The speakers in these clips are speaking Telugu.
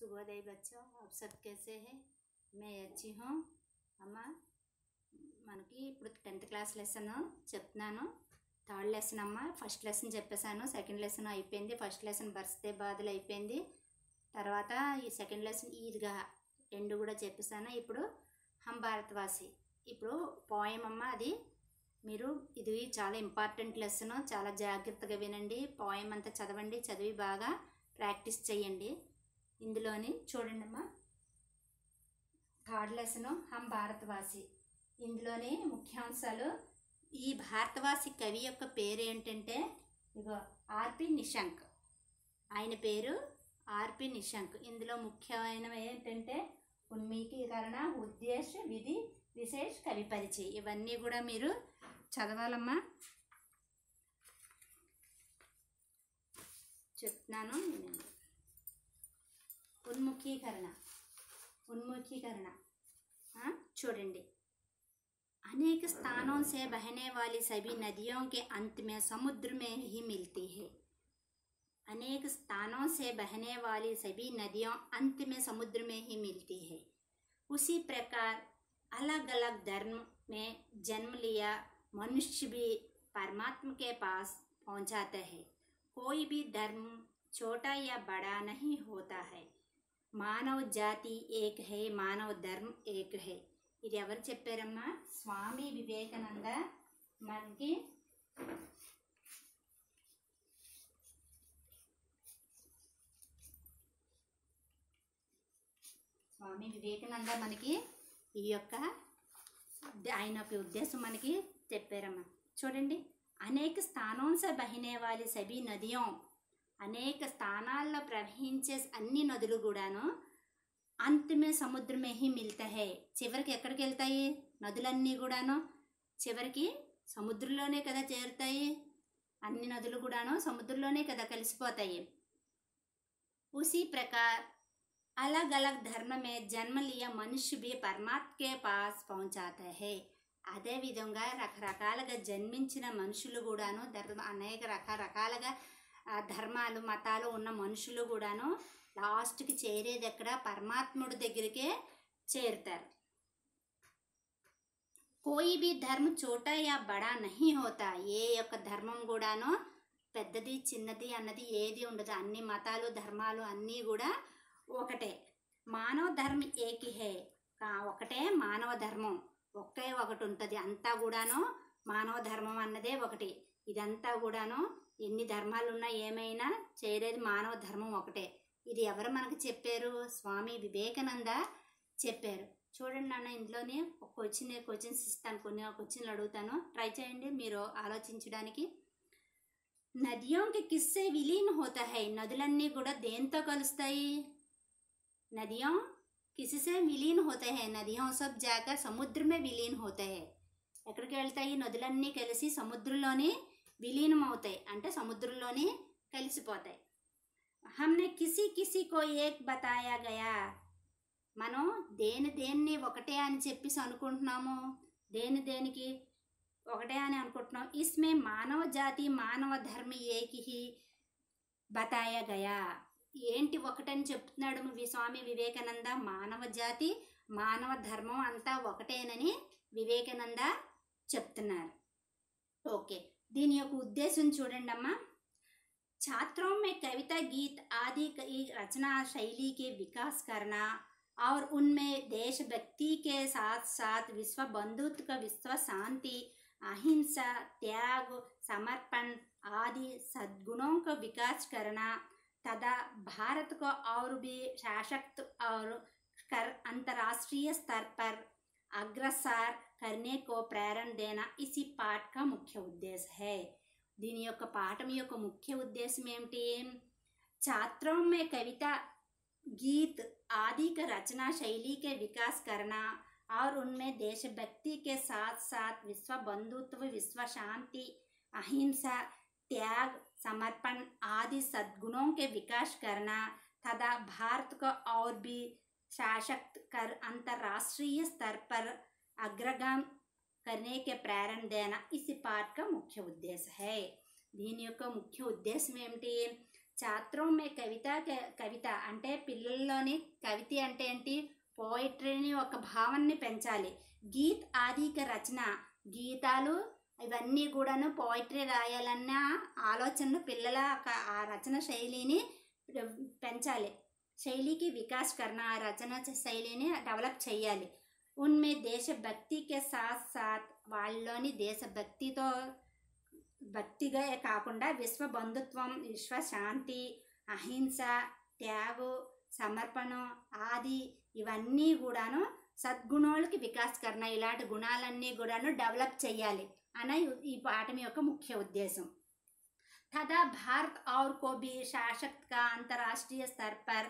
शुभोदय बच्चों, आप सब कैसे हैं? मैं अच्छी हूँ అమ్మా. మనకి ఇప్పుడు 10th క్లాస్ లెసన్ చెప్తున్నాను. థర్డ్ లెసన్ అమ్మ. ఫస్ట్ లెసన్ చెప్పేశాను, సెకండ్ లెసన్ అయిపోయింది. ఫస్ట్ లెసన్ బర్త్డే బాధలు అయిపోయింది. తర్వాత ఈ సెకండ్ లెసన్ ఈద్గా రెండు కూడా చెప్పేశాను. ఇప్పుడు హమ్ భారత్వాసి, ఇప్పుడు పోయం అమ్మ. అది మీరు ఇది చాలా ఇంపార్టెంట్ లెసన్, చాలా జాగ్రత్తగా వినండి. పోయం అంతా చదవండి, చదివి బాగా ప్రాక్టీస్ చేయండి. ఇందులోని చూడండి అమ్మా, థర్డ్ లెసన్ హమ్ భారత్వాసి. ఇందులోని ముఖ్యాంశాలు, ఈ భారతవాసి కవి యొక్క పేరు ఏంటంటే ఇగో ఆర్పి నిశంక్. ఆయన పేరు ఆర్పి నిశంక్. ఇందులో ముఖ్యమైనవి ఏంటంటే ఉన్మీకీకరణ, ఉద్దేశ, విధి, విశేష, కవి పరిచయం. ఇవన్నీ కూడా మీరు చదవాలమ్మా. చెప్తున్నాను. उन्मुखीकरण చూడండి. अनेक स्थानों से बहने वाली सभी नदियों के अंत में समुद्र में ही मिलती है. अनेक स्थानों से बहने वाली सभी नदियों अंत में समुद्र में ही मिलती है. उसी प्रकार अलग अलग धर्म में जन्म लिया मनुष्य भी परमात्मा के पास पहुंचाता है. कोई भी धर्म छोटा या बड़ा नहीं होता है. మానవ జాతి ఏక్ హై, మానవ ధర్మ ఏక్ హై. ఇది ఎవరు చెప్పారమ్మా? స్వామి వివేకానంద. మనకి స్వామి వివేకానంద మనకి ఈ యొక్క ఆయన యొక్క ఉద్దేశం మనకి చెప్పారమ్మా. చూడండి. అనేక స్థానం సే బహనే వాली सभी नदियों, అనేక స్థానాల్లో ప్రవహించే అన్ని నదులు కూడాను అంతమే సముద్రమే హి మిల్తా హై. చివరికి ఎక్కడికి వెళ్తాయి? నదులన్నీ కూడాను చివరికి సముద్రంలోనే కదా చేరుతాయి. అన్ని నదులు కూడాను సముద్రంలోనే కదా కలిసిపోతాయి. ఉసి ప్రకార్ अलग अलग धर्म में जन्म लिया मनुष्य भी परमात्मा के पास पहुंचाता है. అదే విధంగా రకరకాలుగా జన్మించిన మనుషులు కూడాను అనేక రకరకాలుగా ధర్మాలు, మతాలు ఉన్న మనుషులు కూడాను లాస్ట్కి చేరేది ఎక్కడ? పరమాత్ముడి దగ్గరికే చేరుతారు. కోయి బి ధర్మ చోటా యా బడా నహీ హోతా. ఏ యొక్క ధర్మం కూడాను పెద్దది చిన్నది అన్నది ఏది ఉండదు. అన్ని మతాలు, ధర్మాలు అన్నీ కూడా ఒకటే. మానవ ధర్మ ఏకి హే. ఒకటే మానవ ధర్మం, ఒకే ఒకటి ఉంటుంది. అంతా కూడాను మానవ ధర్మం అన్నదే ఒకటి. ఇదంతా కూడాను ఎన్ని ధర్మాలు ఉన్నా ఏమైనా చేరేది మానవ ధర్మం ఒకటే. ఇది ఎవరు మనకు చెప్పారు? స్వామి వివేకానంద చెప్పారు. చూడండి నాన్న, ఇందులోనే ఒక క్వశ్చన్స్ ఇస్తాను, కొన్ని క్వశ్చన్లు అడుగుతాను, ట్రై చేయండి మీరు ఆలోచించడానికి. నదియోంకి కిస్సే విలీన్ హోతా హై. నదులన్నీ కూడా దేంతో కలుస్తాయి? నదియోं किससे विलीन होते हैं? नदियों सब जाकर समुद्र में विलीन होते हैं. ఎక్కడికి వెళ్తాయి? నదులన్నీ కలిసి సముద్రంలోనే విలీనం అవుతాయి, అంటే సముద్రంలోనే కలిసిపోతాయి. हमने किसी किसी को एक बताया गया. మనం దేన్ని ఒకటే అని చెప్పేసి అనుకుంటున్నాము. దేనికి ఒకటే అని అనుకుంటున్నాం. इसमें మానవ జాతి మానవ ధర్మ ఏక్ హి बताया गया. ఏంటి ఒకటని చెప్తున్నాడు స్వామి వివేకానంద? మానవ జాతి మానవ ధర్మం అంతా ఒకటేనని వివేకానంద చెప్తున్నారు. ఓకే, దీని యొక్క ఉద్దేశం చూడండి అమ్మా. छात्रों में कविता, गीत आदि की रचना शैली के विकास करना और उनमें देशभक्ति के साथ साथ विश्व बंधुत्व का, विश्व शांति, अहिंसा, त्याग, समर्पण आदि सद्गुणों का विकास करना तथा भारत को और भी सशक्त और कर अंतर्राष्ट्रीय स्तर पर अग्रसर करने को प्रेरणा देना इसी पाठ का मुख्य उद्देश्य है. దీని యొక్క పాఠం యొక్క ముఖ్య ఉద్దేశం ఏమిటి? छात्रों में कविता, गीत आदि का रचना शैली के विकास करना और उनमें देशभक्ति के साथ साथ विश्व बंधुत्व, विश्व शांति, अहिंसा, त्याग, समर्पण आदि सद्गुणों के विकास करना तथा भारत को और भी सशक्त कर अंतर्राष्ट्रीय स्तर पर अग्रगामी करने के प्रेरणा देना इसी पाठ का मुख्य उद्देश्य है. దీని యొక్క ముఖ్య ఉద్దేశం ఏమిటి? ఛాత్రం మే కవిత అంటే పిల్లల్లోని కవిత అంటే ఏంటి, పోయిటరీని ఒక భావనని పెంచాలి. గీత్ ఆదిక రచన, గీతాలు ఇవన్నీ కూడాను పోయిటరీ రాయాలన్న ఆలోచనను పిల్లల ఆ రచన శైలిని పెంచాలి. శైలికి వికాస్ కరణ, ఆ రచన శైలిని డెవలప్ చేయాలి. ఉన్మే దేశభక్తికే సాత్ సాత్, వాళ్ళలోని దేశభక్తితో భక్తిగా కాకుండా విశ్వ బంధుత్వం, విశ్వ శాంతి, అహింస, త్యాగం, సమర్పణం ఆది ఇవన్నీ కూడాను సద్గుణాలకి వికాస్ కరణ, ఇలాంటి గుణాలన్నీ కూడాను డెవలప్ చేయాలి అనే ఈ పాఠం యొక్క ముఖ్య ఉద్దేశం. తదా భారత్ ఔర్ కో భీ సశక్త్ కా అంతర్రాష్ట్రీయ స్तर पर.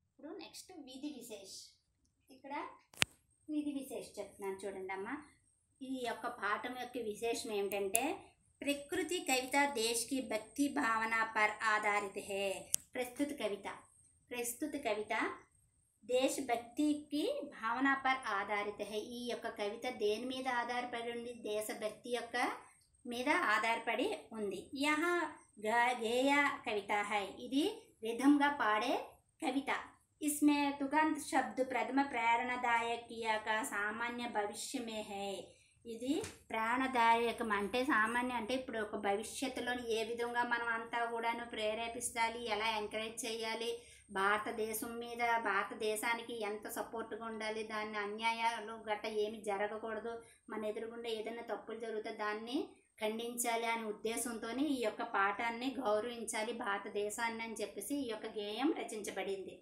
ఇప్పుడు నెక్స్ట్ విధి విశేష్. ఇక్కడ విధి విశేష్ చెప్తున్నాను చూడండి అమ్మ. ఈ యొక్క పాఠం యొక్క విశేషం ఏమిటంటే प्रकृति कविता देश की भक्ति भावना पर आधारित है. प्रस्तुत कविता देशभक्ति की भावना पर आधारित है. ఈ యొక్క కవిత దేని మీద ఆధారపడి ఉంది, దేశభక్తి యొక్క మీద ఆధారపడి ఉంది. यहाँ గేయ కవిత है, ఇది रिधम గా పాడే కవిత. इसमें तुगंत शब्द प्रथम प्रेरणादायक किया का सामान्य भविष्य में है. ఇది ప్రాణదాయకం అంటే సామాన్య అంటే ఇప్పుడు ఒక భవిష్యత్తులో ఏ విధంగా మనం అంతా కూడాను ప్రేరేపిస్తాలి, ఎలా ఎంకరేజ్ చేయాలి, భారతదేశం మీద భారతదేశానికి ఎంత సపోర్ట్గా ఉండాలి, దాన్ని అన్యాయాలు గట్ట ఏమి జరగకూడదు, మన ఎదురుగుండా ఏదైనా తప్పులు జరిగితే దాన్ని ఖండించాలి అనే ఉద్దేశంతో ఈ యొక్క పాఠాన్ని గౌరవించాలి భారతదేశాన్ని అని చెప్పేసి ఈ యొక్క గేయం రచించబడింది.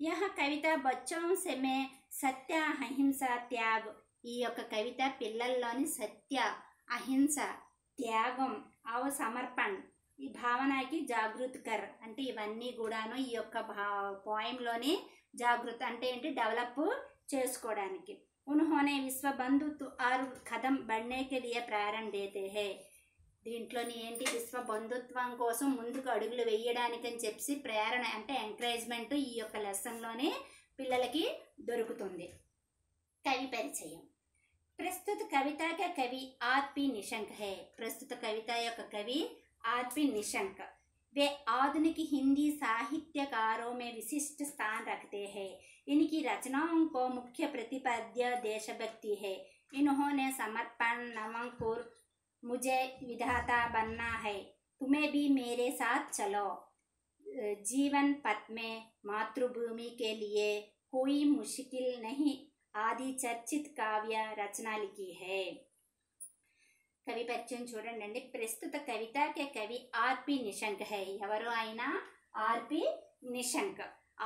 యహ కవిత బచ్చోं से में సత్య అహింస త్యాగ్. ఈ యొక్క కవిత పిల్లల్లోని సత్య, అహింస, త్యాగం, అవ సమర్పణ ఈ భావనకి జాగృతికర్ అంటే ఇవన్నీ కూడాను ఈ యొక్క పోయంలోని జాగృతి అంటే ఏంటి, డెవలప్ చేసుకోవడానికి. ఉన్హోనే విశ్వ బంధుత్వ are Kadam బడ్నే K Liye Prerana దేతే high. దీంట్లోని ఏంటి, విశ్వ బంధుత్వం కోసం ముందుకు అడుగులు వేయడానికి అని చెప్పి ప్రేరణ అంటే ఎంకరేజ్మెంట్ ఈ యొక్క లెసన్లోనే పిల్లలకి దొరుకుతుంది. कवि परिचय. प्रस्तुत कविता का कवि आर.पी. निशंक है. प्रस्तुत कविता యొక్క कवि आर.पी. निशंक. वे आधुनिक हिंदी साहित्यकारों में विशिष्ट स्थान रखते हैं. इनकी रचनाओं को मुख्य प्रतिपाद्य देशभक्ति है. इन्होंने समर्पण, नवंकुर, मुझे विधाता बनना है, तुम्हें भी मेरे साथ चलो, जीवन पथ में, मातृभूमि के लिए कोई मुश्किल नहीं ఆది చర్చిత్ కావ్య రచన లిఖీ హై. కవి పరిచయం చూడండి. ప్రస్తుత కవితకే కవి ఆర్.పి. నిశంక్ హై. ఎవరు ఆయన, ఆర్.పి. నిశంక్.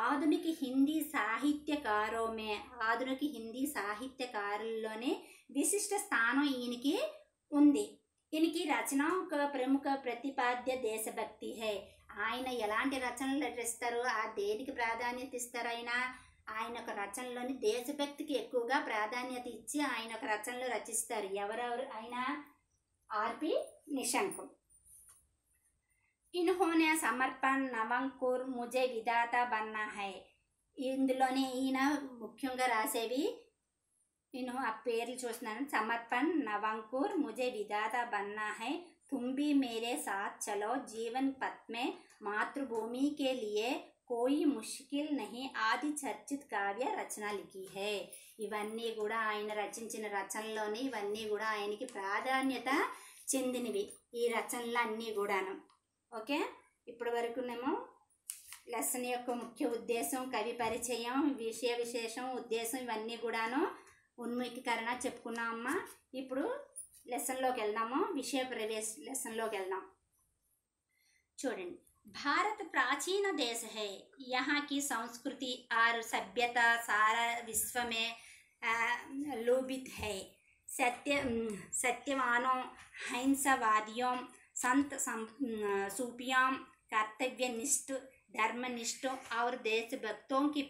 ఆధునిక హిందీ సాహిత్యకారో మే, ఆధునిక హిందీ సాహిత్యకారుల్లోనే విశిష్ట స్థానం ఈయనకి ఉంది. ఈయనకి రచన ఒక ప్రముఖ ప్రతిపాద్య దేశభక్తి హై. ఆయన ఎలాంటి రచనలు రచిస్తారు, ఆ దేనికి ప్రాధాన్యత ఇస్తారు, ఆయన ఒక రచనలోని దేశభక్తికి ఎక్కువగా ప్రాధాన్యత ఇచ్చి ఆయన ఒక రచనలు రచిస్తారు. ఎవరెవరు ఆయన, ఆర్.పి. నిశంక్. ఇన్హోనే సమర్పణ, నవంకుర్, ముజే విధాత బన్నా హై. ఇందులోనే ఈయన ముఖ్యంగా రాసేవి ఆ పేర్లు చూస్తున్నాను. సమర్పణ, నవంకుర్, ముజే విధాత బన్నా హై, तुम भी मेरे साथ चलो, जीवन पथ में, मातृभूमि के लिए कोई मुश्किल नहीं ఆది చర్చిత్ కావ్య రచన లిఖీ హై. ఇవన్నీ కూడా ఆయన రచించిన రచనలోని ఇవన్నీ కూడా ఆయనకి ప్రాధాన్యత చెందినవి ఈ రచనలు అన్నీ కూడాను. ఓకే, ఇప్పటి వరకునేమో లెసన్ యొక్క ముఖ్య ఉద్దేశం, కవి పరిచయం, విషయ విశేషం, ఉద్దేశం ఇవన్నీ కూడాను ఉన్ముఖీకరణ చెప్పుకున్నామమ్మా. ఇప్పుడు లెసన్లోకి వెళ్దాము, విషయ ప్రవేశ లెసన్లోకి వెళ్దాం. చూడండి. भारत प्राचीन देश है. यहाँ की संस्कृति और सभ्यता सारा विश्व में लोभित है. सत्यवानों, हिंसावादियों, संत सूफियों, कर्तव्यनिष्ठ, धर्मनिष्ठ और देशभक्तों की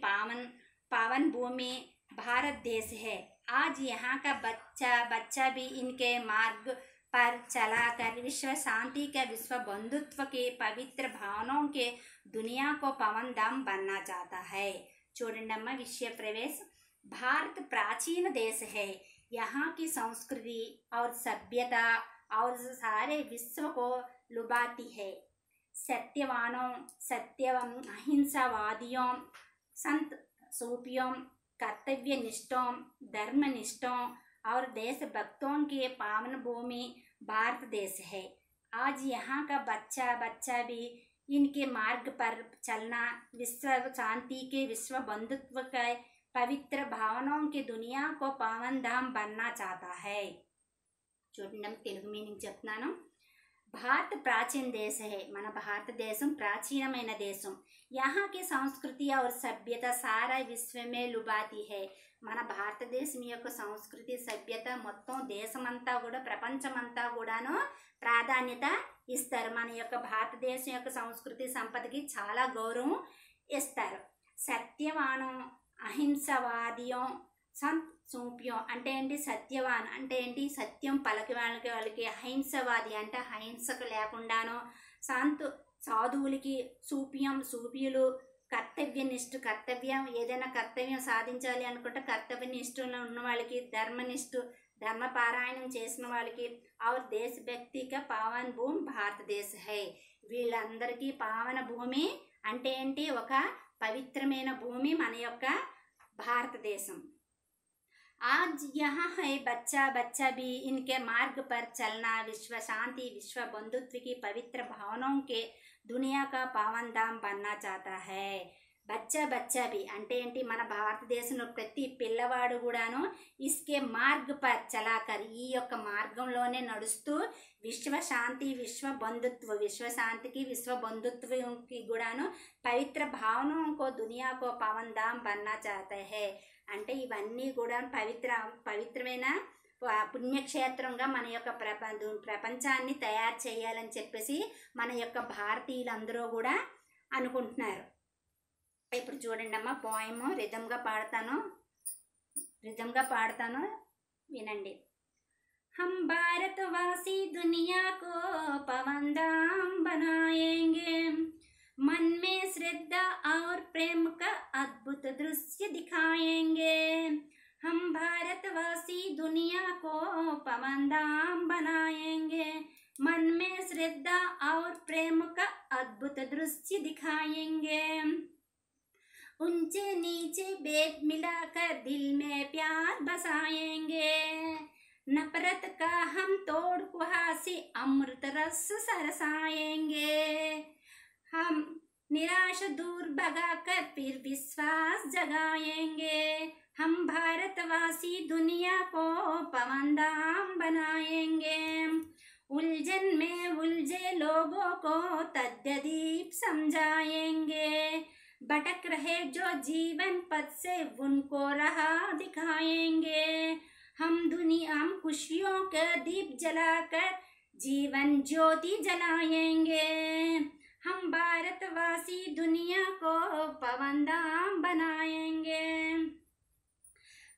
पावन भूमि भारत देश है. आज यहाँ का बच्चा भी इनके मार्ग पर चलाकर विश्व शांति के, विश्व बंधुत्व के, पवित्र भावनाओं के दुनिया को पवन धाम बनना चाहता है. చూడండి అమ్మ, విషయ ప్రవేశ. भारत प्राचीन देश है. यहाँ की संस्कृति और सभ्यता और सारे विश्व को लुभाती है. सत्यवानों, सत्यवम अहिंसावादियों, संत सूफियों, कर्तव्यनिष्ठों, धर्मनिष्ठों और देशभक्तों की पावन भूमि भारत देश है। आज यहाँ का बच्चा बच्चा भी इनके मार्ग पर चलना, विश्व शांति के, विश्व बंधुत्व के, पवित्र भावनाओं की दुनिया को पावन धाम बनना चाहता है। చూడండి తెలుగు మీనింగ్ చెప్తున్నాను. భారత్ ప్రాచీన దేశ है, మన భారతదేశం ప్రాచీనమైన దేశం. यहाँ की संस्कृति और सभ्यता सारा विश्व में लुभाती है. మన భారతదేశం యొక్క సంస్కృతి సభ్యత మొత్తం దేశమంతా కూడా, ప్రపంచమంతా కూడాను ప్రాధాన్యత ఇస్తారు. మన యొక్క భారతదేశం యొక్క సంస్కృతి సంపదకి చాలా గౌరవం ఇస్తారు. సత్యవానం, అహింసవాదియం, సంత్ సూప్యం అంటే ఏంటి, సత్యవాన్ అంటే ఏంటి, సత్యం పలకి వాళ్ళకి, అహింసవాది అంటే అహింసకు లేకుండాను, సంత్ సాధువులకి, సూప్యం సూపియులు, కర్తవ్యనిష్ఠ కర్తవ్యం ఏదైనా కర్తవ్యం సాధించాలి అనుకుంటే కర్తవ్యనిష్ఠలో ఉన్న వాళ్ళకి, ధర్మనిష్ఠ ధర్మపారాయణం చేసిన వాళ్ళకి, और देशभक्ति का पावन భూమి భారతదేశ है. వీళ్ళందరికీ పావన భూమి అంటే ఏంటి, ఒక పవిత్రమైన భూమి మన యొక్క భారతదేశం. आज यहाँ है बच्चा बच्चा भी इनके मार्ग पर चलना, विश्व शांति, विश्व बंधुत्व की पवित्र भावनाओं के दुनिया का पावन धाम बनना चाहता है. బచ్చా బచ్చా బి అంటే ఏంటి, మన భారతదేశంలో ప్రతి పిల్లవాడు కూడాను ఇస్కే మార్గ్ పర్ చలాకర్, ఈ యొక్క మార్గంలోనే నడుస్తూ విశ్వ శాంతి, విశ్వ బంధుత్వ, విశ్వ శాంతికి, విశ్వ బంధుత్వంకి కూడాను పవిత్ర భావనకో దునియాకో పవన్ ధామ్ బన్నా చాహతా హై. అంటే ఇవన్నీ కూడా పవిత్రమైన పుణ్యక్షేత్రంగా మన యొక్క ప్రపంచాన్ని తయారు చేయాలని చెప్పేసి మన యొక్క భారతీయులందరూ కూడా అనుకుంటున్నారు. ఇప్పుడు చూడండి అమ్మ, పోయము రిధంగా పాడతాను వినండి. हम भारतवासी दुनिया को पवन धाम बनाएंगे, मन में श्रद्धा और प्रेम का अद्भुत दृश्य दिखाएंगे. हम भारतवासी दुनिया को पवन धाम बनाएंगे, मन में श्रद्धा और प्रेम का अद्भुत दृश्य दिखाएंगे. ऊंचे नीचे भेद मिलाकर दिल में प्यार बसाएंगे, नफरत का हम तोड़ कुहासी अमृत रस सरसाएंगे. हम निराश दूर भगाकर फिर विश्वास जगाएंगे. हम भारतवासी दुनिया को पवन धाम बनाएंगे. उलझन में उलझे लोगों को तद्दीप समझाएंगे. भटक रहे जो जीवन पथ से उनको राह दिखाएंगे. हम खुशियों के दीप जलाकर जीवन ज्योति जलाएंगे. हम भारतवासी दुनिया को पवन धाम बनाएंगे.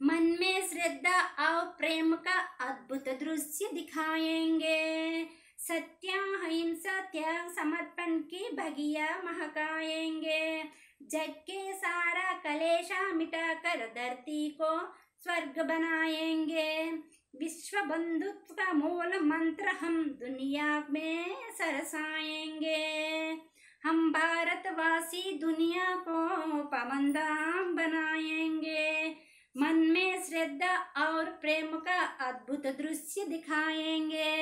मन में श्रद्धा और प्रेम का अद्भुत दृश्य दिखाएंगे. सत्य अहिंसा त्याग समर्पण की भगिया महकाएंगे. जग के सारा कलेशा मिटाकर धरती को स्वर्ग बनाएंगे. विश्व बंधुत्व का मूल मंत्र हम दुनिया में सरसाएंगे. हम भारतवासी दुनिया को पवन धाम बनाएंगे. मन में श्रद्धा और प्रेम का अद्भुत दृश्य दिखाएंगे.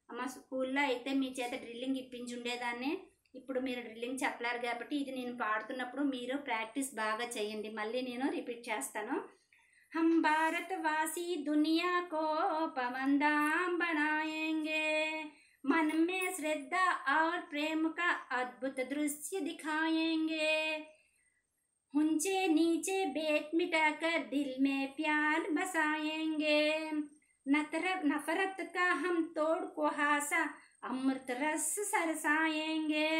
అమ్మ స్కూల్లో అయితే మీ చేత డ్రిల్లింగ్ ఇప్పించుండేదాన్ని. ఇప్పుడు మీరు డ్రిల్లింగ్ చెప్పలేరు కాబట్టి ఇది నేను పాడుతున్నప్పుడు మీరు ప్రాక్టీస్ బాగా చేయండి. మళ్ళీ నేను రిపీట్ చేస్తాను. हम भारतवासी दुनिया को पवन धाम बनाएंगे. मन में श्रद्धा और प्रेम का अद्भुत दृश्य दिखाएंगे. ऊंचे नीचे भेद मिटाकर दिल में प्यार बसाएंगे. नफरत का हम तोड़ कुहासा अमृत रस सरसाएंगे.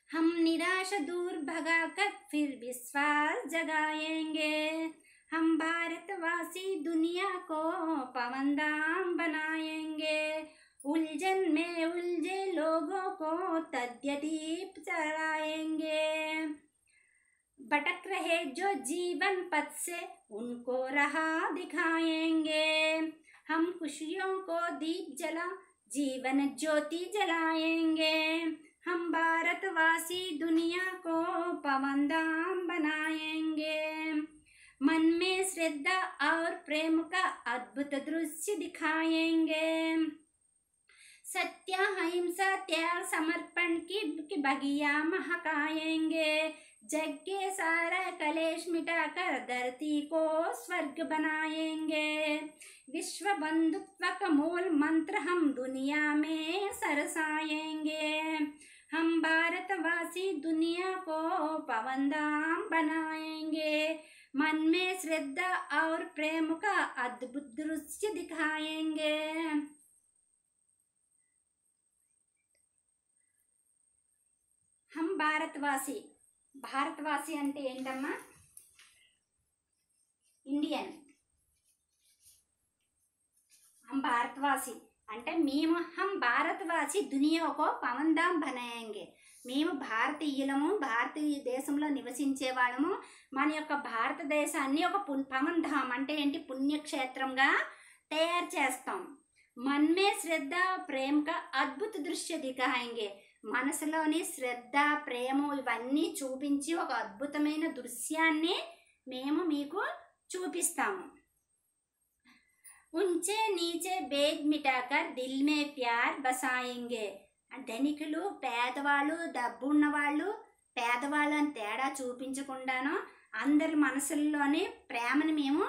हम निराश दूर भगाकर फिर विश्वास जगाएंगे. हम भारतवासी दुनिया को पवन धाम बनाएंगे. उलझन में उलझे लोगों को तद्दीप जलाएंगे. भटक रहे जो जीवन पथ से उनको राह दिखाएंगे. हम खुशियों को दीप जला जीवन ज्योति जलाएंगे. हम भारतवासी दुनिया को पवनधाम बनाएंगे। मन में श्रद्धा और प्रेम का अद्भुत दृश्य दिखाएंगे। सत्य अहिंसा त्याग समर्पण की बगिया महकाएंगे। जग के सारा कलेश मिटाकर धरती को स्वर्ग बनाएंगे। विश्व बंधुत्व का मूल मंत्र हम दुनिया में सरसाएंगे। हम भारतवासी दुनिया को पवनधाम बनाएंगे। मन में श्रद्धा और प्रेम का अद्भुत दृश्य दिखाएंगे। हम भारतवासी, भारतवासी అంటే ఏంటమ్మా? ఇండియన్. हम भारतवासी అంటే మేము हम भारतवासी दुनिया को पवनधाम बनाएंगे. మేము భారతీయులము, భారతదేశంలో నివసించే వాళ్ళము. మన యొక్క భారతదేశాన్ని ఒక పవన్ధామ్ అంటే ఏంటి, పుణ్యక్షేత్రంగా తయారు చేస్తాం. मन में श्रद्धा प्रेम का अद्भुत दृश्य दिखाएंगे. మనసులోని శ్రద్ధ ప్రేమ ఇవన్నీ చూపించి ఒక అద్భుతమైన దృశ్యాన్ని మేము మీకు చూపిస్తాము. ऊंचे नीचे भेद मिटाकर दिल में प्यार बसाएंगे. ధనికులు పేదవాళ్ళు, డబ్బు ఉన్నవాళ్ళు పేదవాళ్ళు అని తేడా చూపించకుండాను అందరి మనసుల్లోనే ప్రేమని మేము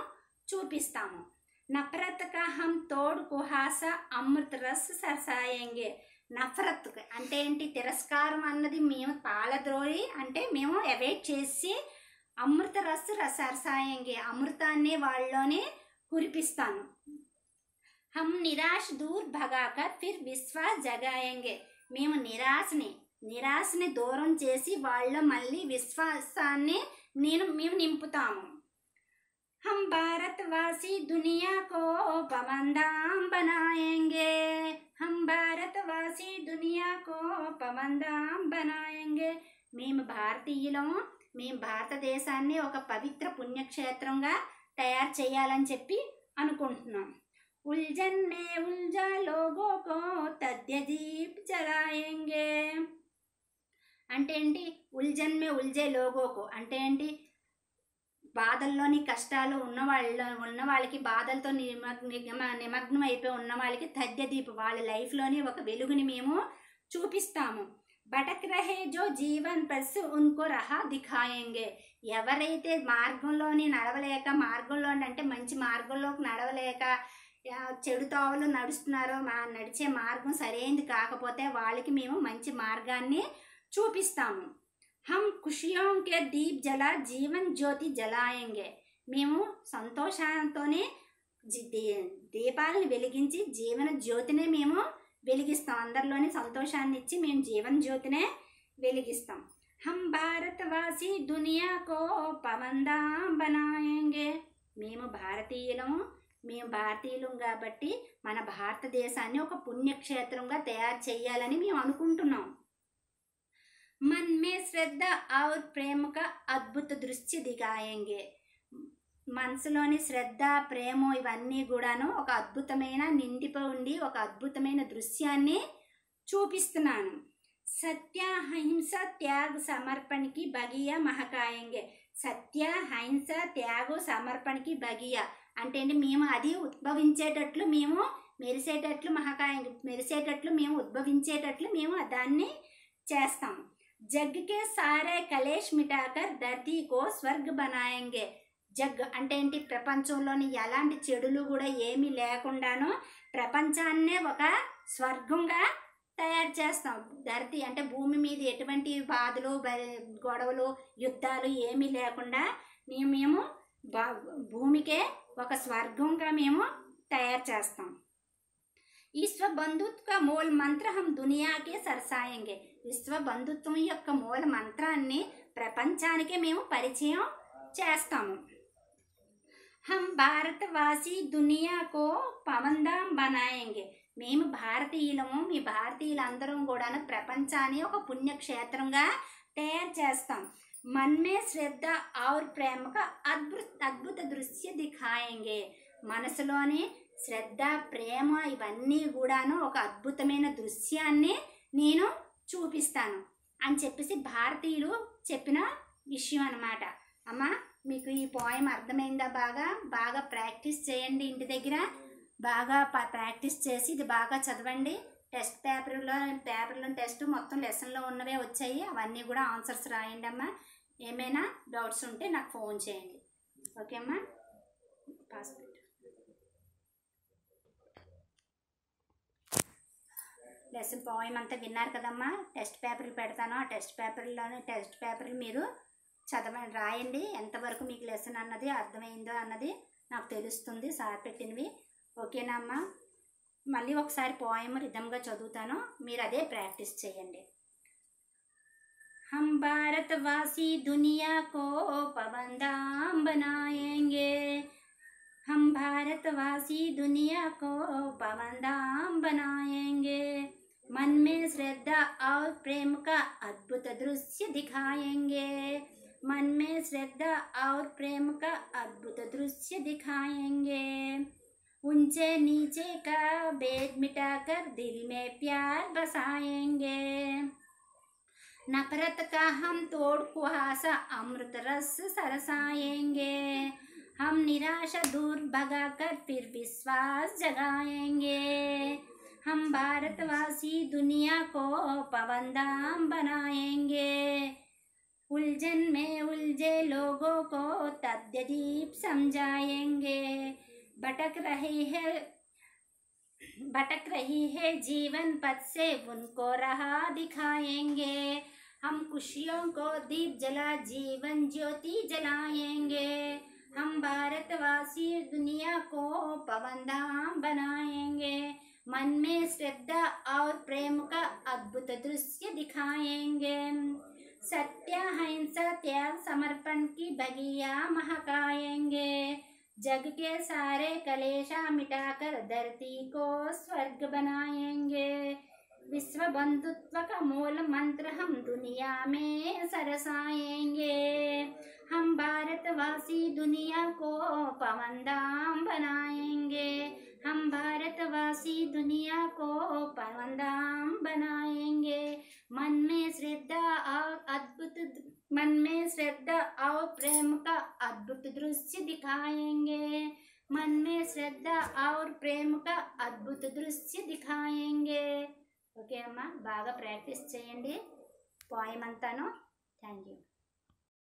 చూపిస్తాము. నఫరత్ కా హమ్ తోడ్ కుహాస అమృత రస్ సరసాయంగే. నఫరత్ అంటే ఏంటి, తిరస్కారం అన్నది మేము పాలద్రోడి అంటే మేము అవాయిడ్ చేసి అమృత రస్ సరసాయంగే, అమృతాన్ని వాళ్ళలోనే కురిపిస్తాను. హమ్ నిరాశ దూర్ భగాకర్ ఫిర్ విశ్వాస్ జగాయంగే. మేము నిరాశని దూరం చేసి వాళ్ళ మళ్ళీ విశ్వాసాన్ని మేము నింపుతాము. हम भारतवासी दुनिया को पवनधाम बनाएंगे. हम भारतवासी दुनिया को पवनधाम बनाएंगे. మేము భారతీయులము, మేము భారతదేశాన్ని ఒక పవిత్ర పుణ్యక్షేత్రంగా తయారు చేయాలని చెప్పి అనుకుంటున్నాం. उलझन में उलझा लोगों को तद्य दीप जलाएंगे అంటే ఏంటి, ఉల్జన్ మే ఉల్జే లోగోకు అంటే ఏంటి, బాధల్లోని కష్టాలు ఉన్న వాళ్ళకి బాధలతో నిమగ్నం అయిపోయి ఉన్న వాళ్ళకి తద్యదీప్ వాళ్ళ లైఫ్లోని ఒక వెలుగుని మేము చూపిస్తాము. భటక్ రహే జో జీవన్ పస్ ఉన్కో రహా దిఖాయేంగే. ఎవరైతే మార్గంలోని నడవలేక, మార్గంలో అంటే మంచి మార్గంలోకి నడవలేక చెడు తోవలు నడుస్తున్నారో, నడిచే మార్గం సరైనది కాకపోతే వాళ్ళకి మేము మంచి మార్గాన్ని చూపిస్తాము. हम खुशियों के दीप जला जीवन ज्योति जलाएंगे. మేము సంతోషంతోనే దీపాలను వెలిగించి జీవన జ్యోతినే మేము వెలిగిస్తాం. అందరిలోని సంతోషాన్ని ఇచ్చి మేము జీవన జ్యోతినే వెలిగిస్తాం. हम भारतवासी दुनिया को पवनधाम बनाएंगे. మేము భారతీయులం కాబట్టి మన భారతదేశాన్ని ఒక పుణ్యక్షేత్రంగా తయారు చేయాలని మేము అనుకుంటున్నాం. मन में श्रद्धा और प्रेम का अद्भुत दृश्य दिखाएंगे. మనసులోని శ్రద్ధ ప్రేమ ఇవన్నీ కూడాను ఒక అద్భుతమైన నిండిపోయి ఉండి ఒక అద్భుతమైన దృశ్యాన్ని చూపిస్తున్నాను. సత్య అహింస త్యాగ సమర్పణకి బగియా మహకాయంగే. సత్య అహింస త్యాగ సమర్పణకి బగియా అంటే మేము అది ఉద్భవించేటట్లు మేము మెరిసేటట్లు మేము ఉద్భవించేటట్లు మేము దాన్ని చేస్తాం. జగ్ కే సారే కలేష్ మిటాకర్ ధర్తీ కో స్వర్గ బనాయంగే. జగ్ అంటే ఏంటి, ప్రపంచంలోని ఎలాంటి చెడులు కూడా ఏమీ లేకుండాను ప్రపంచాన్నే ఒక స్వర్గంగా తయారు చేస్తాం. ధరతి అంటే భూమి మీద ఎటువంటి బాధలు, గొడవలు, యుద్ధాలు ఏమీ లేకుండా మేము భూమికే ఒక స్వర్గంగా మేము తయారు చేస్తాం. విశ్వ బంధుత్వ మూల మంత్ర హం దునియాకే సరసాయంగే. విశ్వ బంధుత్వం యొక్క మూల మంత్రాన్ని ప్రపంచానికే మేము పరిచయం చేస్తాము. హం భారతవాసి దునియాకో పవన్ధామ్ బనాయంగే. మేము భారతీయులము, మీ భారతీయులందరం కూడా ప్రపంచాన్ని ఒక పుణ్యక్షేత్రంగా తయారు చేస్తాం. मन में श्रद्धा और प्रेम का అద్భుత దృశ్య దిఖాయేంగే. మనసులోని శ్రద్ధ ప్రేమ ఇవన్నీ కూడాను ఒక అద్భుతమైన దృశ్యాన్ని నేను చూపిస్తాను అని చెప్పేసి భారతీయులు చెప్పిన విషయం అన్నమాట. అమ్మ మీకు ఈ పోయం అర్థమైందా? బాగా బాగా ప్రాక్టీస్ చేయండి ఇంటి దగ్గర. బాగా ప్రాక్టీస్ చేసి ఇది బాగా చదవండి. టెస్ట్ పేపర్లో టెస్ట్ మొత్తం లెసన్లో ఉన్నవే వచ్చాయి, అవన్నీ కూడా ఆన్సర్స్ రాయండి అమ్మా. ఏమైనా డౌట్స్ ఉంటే నాకు ఫోన్ చేయండి. ఓకే అమ్మా. పాస్పోర్ట్ లెసన్ పోయం అంతా విన్నారు కదమ్మా. టెస్ట్ పేపర్లు పెడతాను, ఆ టెస్ట్ పేపర్లు మీరు చదవండి, రాయండి. ఎంతవరకు మీకు లెసన్ అన్నది అర్థమైందో అన్నది నాకు తెలుస్తుంది సార్ పెట్టినవి. ఓకేనా అమ్మా? మళ్ళీ ఒకసారి పోయం రిధంగా చదువుతాను, మీరు అదే ప్రాక్టీస్ చేయండి. हम भारतवासी दुनिया को पाबंदाम बनाएंगे, हम भारतवासी दुनिया को पाबंदाम बनाएंगे, मन में श्रद्धा और प्रेम का अद्भुत दृश्य दिखाएंगे, मन में श्रद्धा और प्रेम का अद्भुत दृश्य दिखाएंगे, ऊंचे नीचे का भेद मिटाकर दिल में प्यार बसाएंगे, नफरत का हम तोड़ कुहासा अमृत रस सरसाएंगे, हम निराशा दूर भगाकर फिर विश्वास जगाएंगे, हम भारतवासी दुनिया को पाबंदाम बनाएंगे, उलझन में उलझे लोगों को तद्दीप समझाएंगे, भटक रही है जीवन पथ से उनको राह दिखाएंगे, हम खुशियों को दीप जला जीवन ज्योति जलाएंगे, हम भारतवासी दुनिया को पाबंदाम बनाएंगे, मन में श्रद्धा और प्रेम का अद्भुत दृश्य दिखाएंगे, सत्य अहिंसा त्याग समर्पण की बगिया महकाएंगे, जग के सारे कलेशा मिटाकर धरती को स्वर्ग बनाएंगे, विश्व बंधुत्व का मूल मंत्र हम दुनिया में सरसाएंगे, हम भारतवासी दुनिया को पाबंदाम बनाएंगे, हम भारतवासी दुनिया को पाबंदाम बनाएंगे, मन में श्रद्धा और प्रेम का अद्भुत दृश्य दिखाएंगे, मन में श्रद्धा और प्रेम का अद्भुत दृश्य दिखाएंगे. ఓకే అమ్మా, బాగా ప్రాక్టీస్ చేయండి పోయం అంతాను. Thank you.